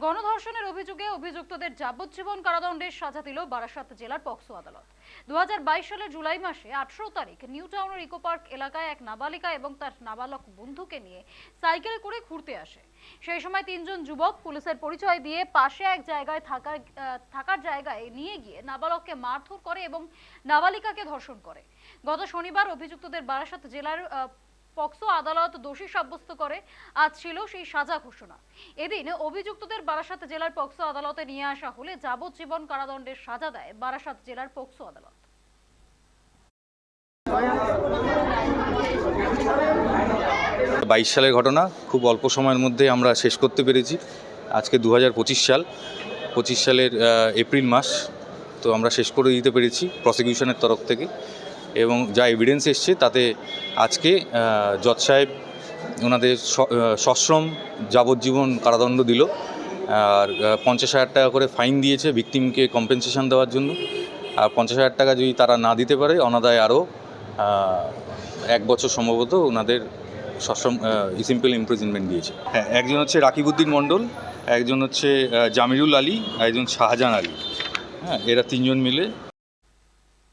গণধর্ষণের অভিযোগে অভিযুক্তদের যাবজ্জীবন কারাদণ্ডের সাজা দিল বারাসাত জেলার পক্সো আদালত। 2022 সালের জুলাই মাসে 18 তারিখ নিউ টাউনের ইকো পার্ক এলাকায় এক নাবালিকা এবং তার নাবালক বন্ধুকে নিয়ে সাইকেল করে ঘুরতে আসে। সেই সময় তিনজন যুবক পুলিশের পরিচয় দিয়ে পাশে এক জায়গায় থাকার জায়গায় নিয়ে গিয়ে নাবালককে মারধর করে এবং নাবালিকাকে ধর্ষণ করে। গত শনিবার অভিযুক্তদের বারাসাত জেলার পক্সো আদালত দোষী সাব্যস্ত করে। আজ ছিল সেই সাজা ঘোষণা। এদিন অভিযুক্তদের বারাসাত জেলার পক্সো আদালতে নিয়ে আসা হলে যাবজ্জীবন কারাদণ্ডের সাজা দেয় বারাসাত জেলার পক্সো আদালত। 22 সালের ঘটনা খুব অল্প সময়ের মধ্যে আমরা শেষ করতে পেরেছি। আজকে 2025 সাল, 25 সালের এপ্রিল মাস, তো আমরা শেষ করে দিতে পেরেছি প্রসিকিউশনের তরফ থেকে। এবং যা এভিডেন্স এসছে তাতে আজকে জজ সাহেব ওনাদের সশ্রম যাবজ্জীবন কারাদণ্ড দিল, আর 50,000 টাকা করে ফাইন দিয়েছে ভিকটিমকে কম্পেনসেশন দেওয়ার জন্য। আর 50,000 টাকা যদি তারা না দিতে পারে অনাদায় আরও 1 বছর সম্ভবত ওনাদের সশ্রম সিম্পল ইমপ্রিজনমেন্ট দিয়েছে। হ্যাঁ, একজন হচ্ছে রাকিবউদ্দিন মণ্ডল, একজন হচ্ছে জামিরুল আলী, একজন শাহজাহান আলী। হ্যাঁ, এরা তিনজন মিলে